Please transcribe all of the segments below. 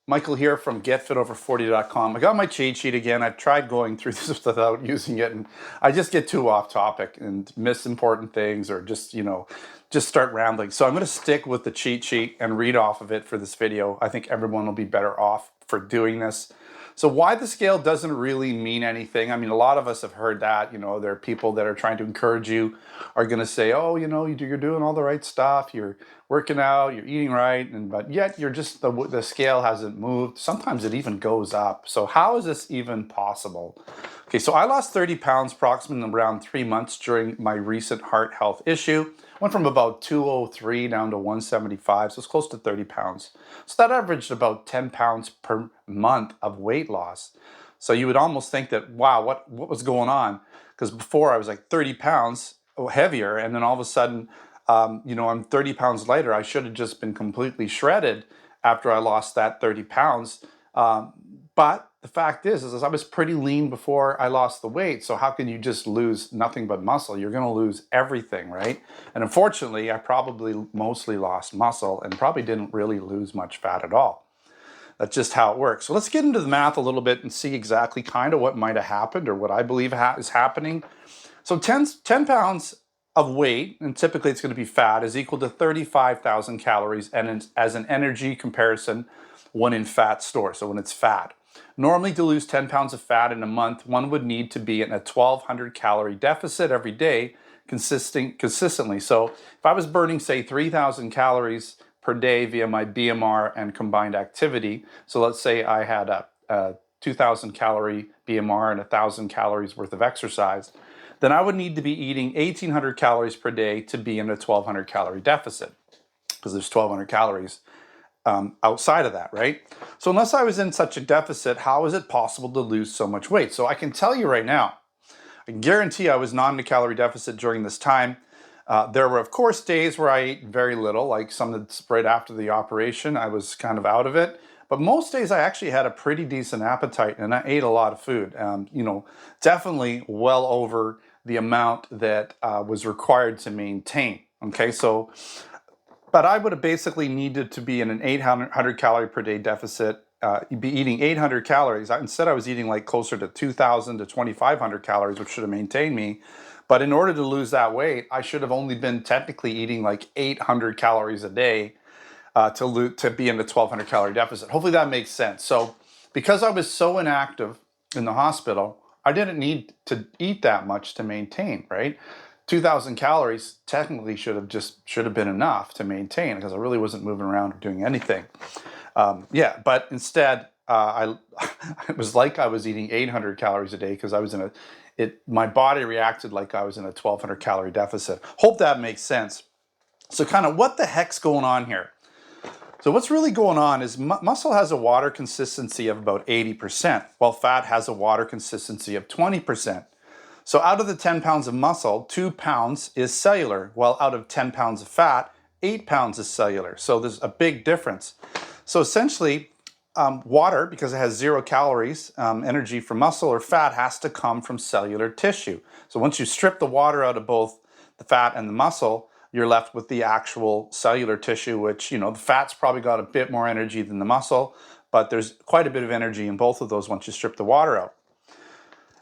Michael here from GetFitOver40.com. I got my cheat sheet again. I've tried going through this without using it, and I just get too off topic and miss important things, or just start rambling. So I'm going to stick with the cheat sheet and read off of it for this video. I think everyone will be better off for doing this. So why the scale doesn't really mean anything. I mean, a lot of us have heard that. There are people that are trying to encourage you, are going to say, oh, you're doing all the right stuff. You're working out, you're eating right, but yet you're just, the scale hasn't moved. Sometimes it even goes up. So how is this even possible? Okay, so I lost 30 pounds approximately around 3 months during my recent heart health issue. Went from about 203 down to 175, so it's close to 30 pounds. So that averaged about 10 pounds per month of weight loss. So you would almost think that, wow, what was going on? Because before I was like 30 pounds heavier, and then all of a sudden, I'm 30 pounds lighter. I should have just been completely shredded after I lost that 30 pounds. But the fact is I was pretty lean before I lost the weight. So how can you just lose nothing but muscle? You're going to lose everything, right? And unfortunately, I probably mostly lost muscle and probably didn't really lose much fat at all. That's just how it works. So let's get into the math a little bit and see exactly kind of what might have happened, or what I believe is happening. So 10 pounds of weight, and typically it's going to be fat, is equal to 35,000 calories, and as an energy comparison, when in fat store, so when it's fat. Normally, to lose 10 pounds of fat in a month, one would need to be in a 1,200 calorie deficit every day consistently. So if I was burning, say, 3,000 calories per day via my BMR and combined activity, so let's say I had a 2,000 calorie BMR and 1,000 calories worth of exercise, then I would need to be eating 1,800 calories per day to be in a 1,200 calorie deficit, because there's 1,200 calories outside of that, right? So unless I was in such a deficit, how is it possible to lose so much weight? So I can tell you right now, I can guarantee I was not in a calorie deficit during this time. There were, of course, days where I ate very little, like some that's right after the operation. I was kind of out of it. But most days I actually had a pretty decent appetite, and I ate a lot of food. Definitely well over the amount that was required to maintain. Okay, so, but I would have basically needed to be in an 800 calorie per day deficit, be eating 800 calories. Instead, I was eating like closer to 2,000 to 2,500 calories, which should have maintained me. But in order to lose that weight, I should have only been technically eating like 800 calories a day to be in the 1,200 calorie deficit. Hopefully that makes sense. So because I was so inactive in the hospital, I didn't need to eat that much to maintain, right? 2,000 calories technically should have been enough to maintain, because I really wasn't moving around or doing anything. But instead, it was like I was eating 800 calories a day, because I was my body reacted like I was in a 1,200 calorie deficit. Hope that makes sense. So kind of what the heck's going on here? So what's really going on is muscle has a water consistency of about 80%, while fat has a water consistency of 20%. So out of the 10 pounds of muscle, 2 pounds is cellular, while out of 10 pounds of fat, 8 pounds is cellular. So there's a big difference. So essentially, water, because it has 0 calories, energy from muscle or fat, has to come from cellular tissue. So once you strip the water out of both the fat and the muscle, you're left with the actual cellular tissue, which, the fat's probably got a bit more energy than the muscle, but there's quite a bit of energy in both of those once you strip the water out.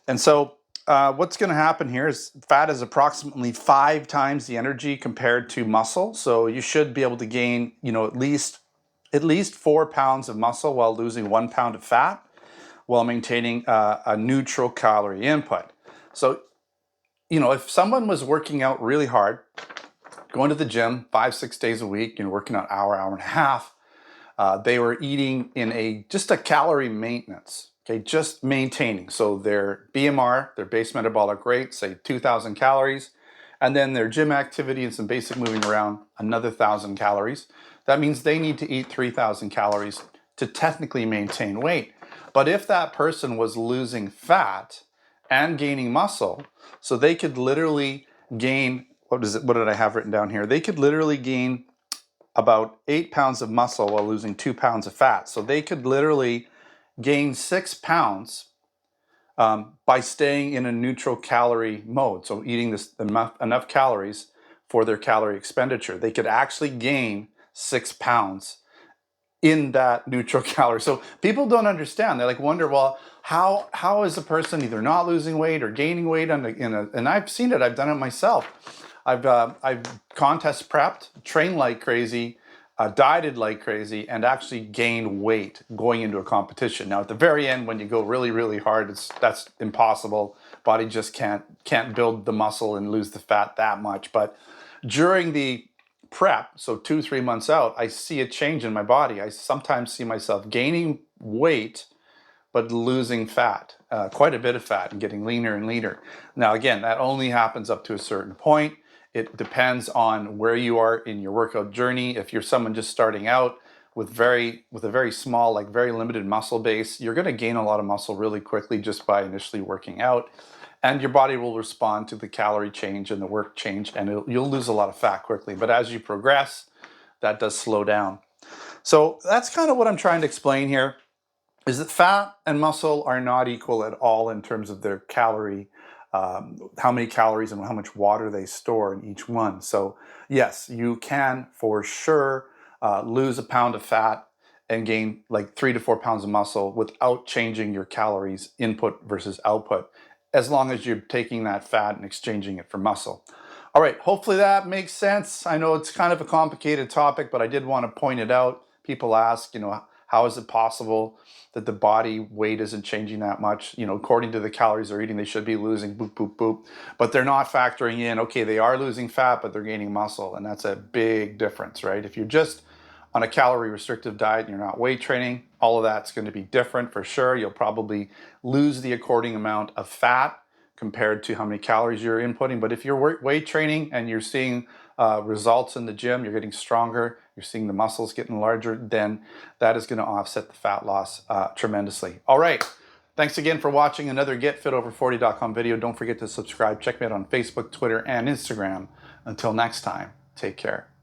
And so what's going to happen here is fat is approximately 5 times the energy compared to muscle. So you should be able to gain, at least 4 pounds of muscle while losing 1 pound of fat, while maintaining a neutral calorie input. So, if someone was working out really hard, going to the gym 5-6 days a week, working out hour and a half, they were eating in just a calorie maintenance, okay, just maintaining. So their BMR, their base metabolic rate, say 2,000 calories, and then their gym activity and some basic moving around, another 1,000 calories. That means they need to eat 3,000 calories to technically maintain weight. But if that person was losing fat and gaining muscle, so they could literally gain, what did I have written down here? They could literally gain about 8 pounds of muscle while losing 2 pounds of fat. So they could literally gain 6 pounds by staying in a neutral calorie mode. So eating enough calories for their calorie expenditure. They could actually gain 6 pounds in that neutral calorie. So people don't understand. They like wonder, well, how is a person either not losing weight or gaining weight and I've seen it. I've done it myself. I've contest prepped, trained like crazy, dieted like crazy, and actually gained weight going into a competition. Now at the very end, when you go really, really hard, that's impossible. Body just can't build the muscle and lose the fat that much. But during the prep, so 2-3 months out, I see a change in my body. I sometimes see myself gaining weight but losing fat, quite a bit of fat, and getting leaner and leaner. Now again, that only happens up to a certain point. It depends on where you are in your workout journey. If you're someone just starting out with a very small, like very limited muscle base, you're going to gain a lot of muscle really quickly just by initially working out. And your body will respond to the calorie change and the work change, and you'll lose a lot of fat quickly. But as you progress, that does slow down. So that's kind of what I'm trying to explain here, is that fat and muscle are not equal at all in terms of their calorie, how many calories and how much water they store in each one. So yes, you can for sure lose a pound of fat and gain like 3 to 4 pounds of muscle without changing your calories input versus output, as long as you're taking that fat and exchanging it for muscle. All right, hopefully that makes sense. I know it's kind of a complicated topic, but I did want to point it out. People ask, how is it possible that the body weight isn't changing that much? According to the calories they're eating, they should be losing boop, boop, boop. But they're not factoring in, okay, they are losing fat, but they're gaining muscle. And that's a big difference, right? If you're just on a calorie restrictive diet and you're not weight training, all of that's going to be different for sure. You'll probably lose the according amount of fat compared to how many calories you're inputting. But if you're weight training and you're seeing results in the gym, you're getting stronger, you're seeing the muscles getting larger, then that is going to offset the fat loss tremendously. All right. Thanks again for watching another GetFitOver40.com video. Don't forget to subscribe. Check me out on Facebook, Twitter, and Instagram. Until next time, take care.